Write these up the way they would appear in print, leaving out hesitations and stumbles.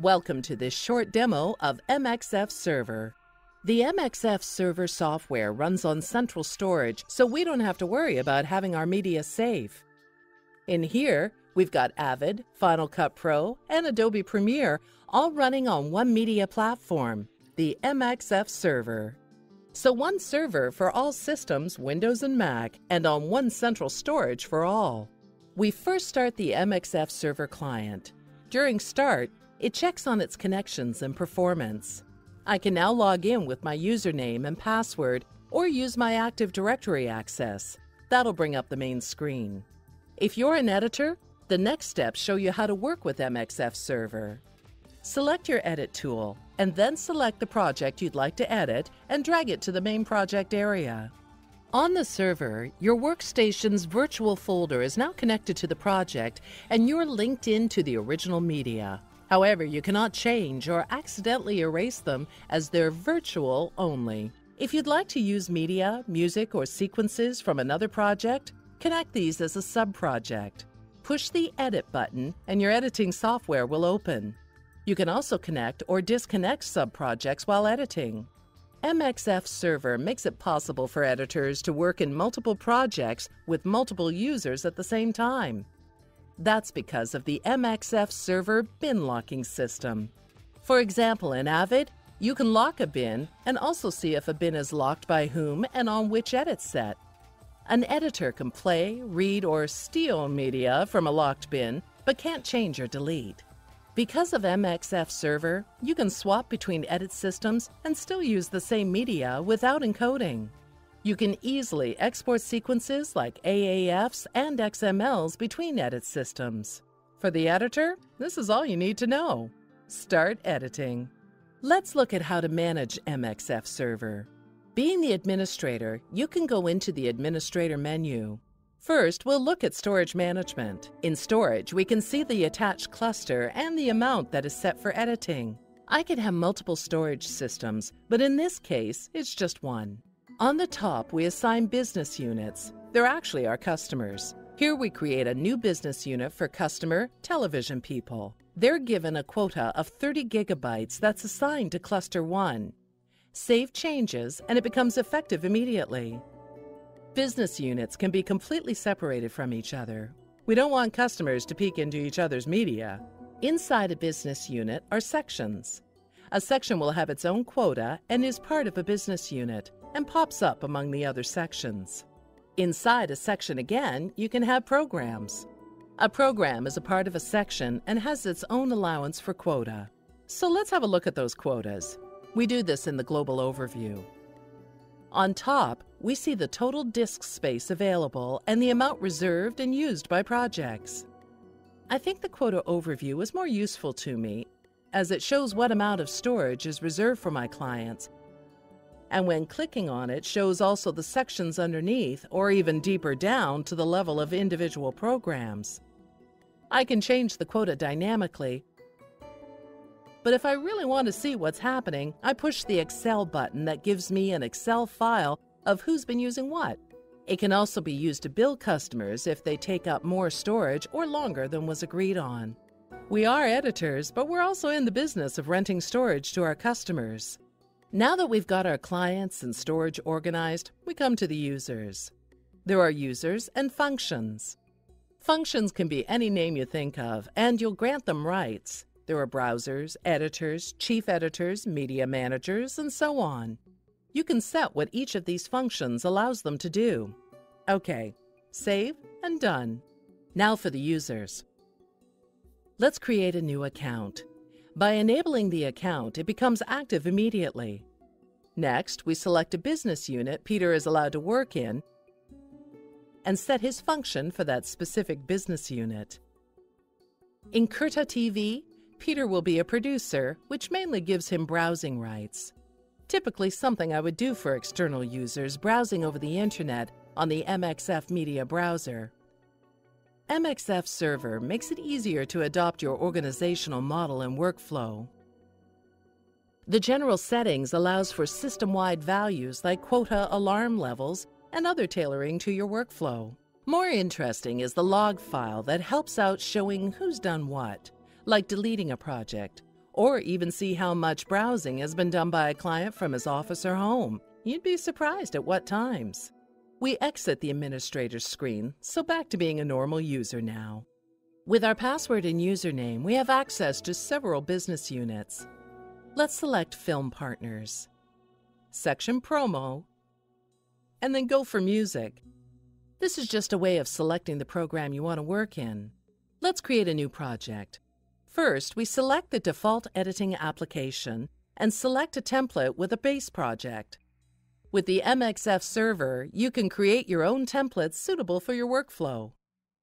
Welcome to this short demo of MXFServer. The MXFServer software runs on central storage, so we don't have to worry about having our media safe. In here, we've got Avid, Final Cut Pro, and Adobe Premiere all running on one media platform, the MXFServer. So one server for all systems, Windows and Mac, and on one central storage for all. We first start the MXFServer client. During start, it checks on its connections and performance. I can now log in with my username and password or use my Active Directory access. That'll bring up the main screen. If you're an editor, the next steps show you how to work with MXFServer. Select your Edit tool and then select the project you'd like to edit and drag it to the main project area. On the server, your workstation's virtual folder is now connected to the project and you're linked into the original media. However, you cannot change or accidentally erase them as they're virtual only. If you'd like to use media, music, or sequences from another project, connect these as a sub-project. Push the Edit button and your editing software will open. You can also connect or disconnect sub-projects while editing. MXFServer makes it possible for editors to work in multiple projects with multiple users at the same time. That's because of the MXFServer bin locking system. For example, in Avid, you can lock a bin and also see if a bin is locked by whom and on which edit set. An editor can play, read, or steal media from a locked bin, but can't change or delete. Because of MXFServer, you can swap between edit systems and still use the same media without encoding. You can easily export sequences like AAFs and XMLs between edit systems. For the editor, this is all you need to know. Start editing. Let's look at how to manage MXFServer. Being the administrator, you can go into the Administrator menu. First, we'll look at Storage Management. In Storage, we can see the attached cluster and the amount that is set for editing. I could have multiple storage systems, but in this case, it's just one. On the top, we assign business units. They're actually our customers. Here we create a new business unit for customer television people. They're given a quota of 30 gigabytes that's assigned to Cluster 1. Save changes, and it becomes effective immediately. Business units can be completely separated from each other. We don't want customers to peek into each other's media. Inside a business unit are sections. A section will have its own quota and is part of a business unit and pops up among the other sections. Inside a section again, you can have programs. A program is a part of a section and has its own allowance for quota. So let's have a look at those quotas. We do this in the global overview. On top, we see the total disk space available and the amount reserved and used by projects. I think the quota overview is more useful to me as it shows what amount of storage is reserved for my clients. And when clicking on it, shows also the sections underneath or even deeper down to the level of individual programs. I can change the quota dynamically, but if I really want to see what's happening, I push the Excel button that gives me an Excel file of who's been using what. It can also be used to bill customers if they take up more storage or longer than was agreed on. We are editors, but we're also in the business of renting storage to our customers. Now that we've got our clients and storage organized, we come to the users. There are users and functions. Functions can be any name you think of, and you'll grant them rights. There are browsers, editors, chief editors, media managers, and so on. You can set what each of these functions allows them to do. Okay, save and done. Now for the users. Let's create a new account. By enabling the account, it becomes active immediately. Next, we select a business unit Peter is allowed to work in and set his function for that specific business unit. In Curta TV, Peter will be a producer, which mainly gives him browsing rights. Typically something I would do for external users browsing over the internet on the MXF Media browser. MXFServer makes it easier to adopt your organizational model and workflow. The general settings allows for system-wide values like quota alarm levels and other tailoring to your workflow. More interesting is the log file that helps out showing who's done what, like deleting a project, or even see how much browsing has been done by a client from his office or home. You'd be surprised at what times. We exit the administrator's screen, so back to being a normal user now. With our password and username, we have access to several business units. Let's select Film Partners, section Promo, and then go for Music. This is just a way of selecting the program you want to work in. Let's create a new project. First, we select the default editing application and select a template with a base project. With the MXFserver, you can create your own templates suitable for your workflow.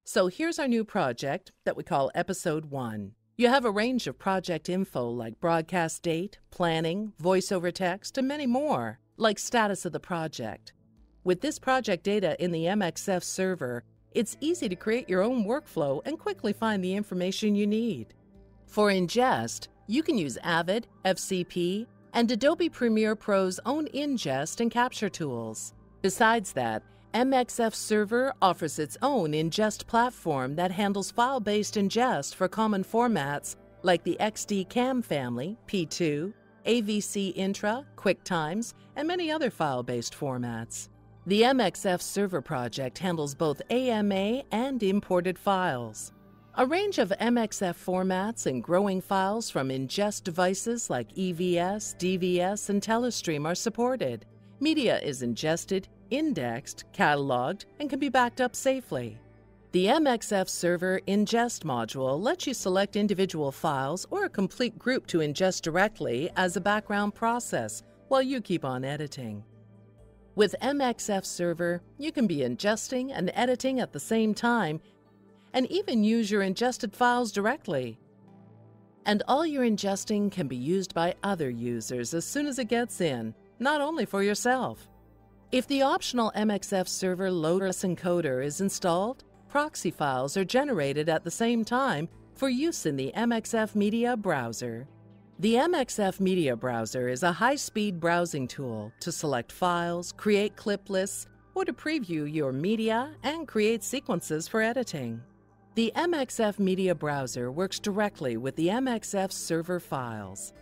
So here's our new project that we call Episode 1. You have a range of project info like broadcast date, planning, voiceover text, and many more, like status of the project. With this project data in the MXFserver, it's easy to create your own workflow and quickly find the information you need. For ingest, you can use Avid, FCP, and Adobe Premiere Pro's own ingest and capture tools. Besides that, MXFserver offers its own ingest platform that handles file-based ingest for common formats like the XD-CAM family, P2, AVC Intra, QuickTimes, and many other file-based formats. The MXFserver project handles both AMA and imported files. A range of MXF formats and growing files from ingest devices like EVS, DVS, and Telestream are supported. Media is ingested, indexed, cataloged, and can be backed up safely. The MXFserver ingest module lets you select individual files or a complete group to ingest directly as a background process while you keep on editing. With MXFserver, you can be ingesting and editing at the same time and even use your ingested files directly. And all your ingesting can be used by other users as soon as it gets in, not only for yourself. If the optional MXFserver Lotus encoder is installed, proxy files are generated at the same time for use in the MXF Media Browser. The MXF Media Browser is a high-speed browsing tool to select files, create clip lists, or to preview your media and create sequences for editing. The MXF Media Browser works directly with the MXFserver files.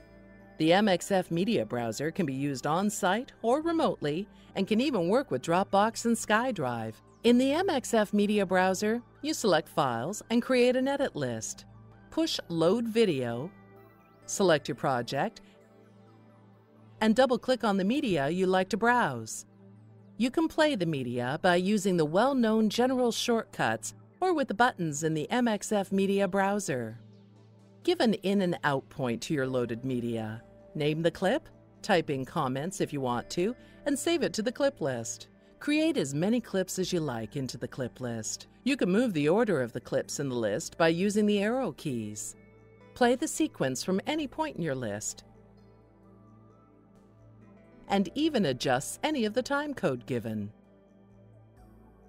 The MXF Media Browser can be used on-site or remotely and can even work with Dropbox and SkyDrive. In the MXF Media Browser, you select files and create an edit list. Push Load Video, select your project, and double-click on the media you like to browse. You can play the media by using the well-known general shortcuts or with the buttons in the MXF Media Browser. Give an in and out point to your loaded media. Name the clip, type in comments if you want to, and save it to the clip list. Create as many clips as you like into the clip list. You can move the order of the clips in the list by using the arrow keys. Play the sequence from any point in your list, and even adjusts any of the time code given.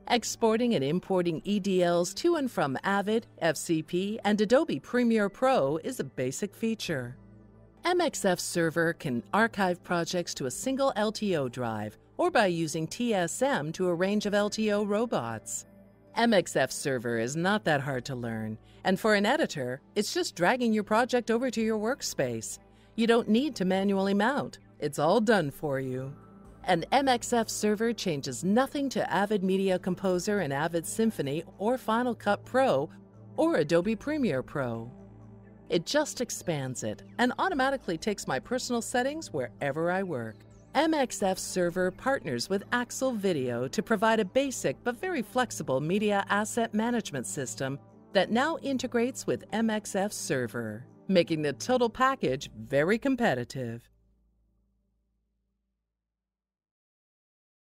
Exporting and importing EDLs to and from Avid, FCP, and Adobe Premiere Pro is a basic feature. MXFserver can archive projects to a single LTO drive or by using TSM to a range of LTO robots. MXFserver is not that hard to learn, and for an editor, it's just dragging your project over to your workspace. You don't need to manually mount. It's all done for you. And MXFserver changes nothing to Avid Media Composer and Avid Symphony or Final Cut Pro or Adobe Premiere Pro. It just expands it and automatically takes my personal settings wherever I work. MXFserver partners with Axel Video to provide a basic but very flexible media asset management system that now integrates with MXFserver, making the total package very competitive.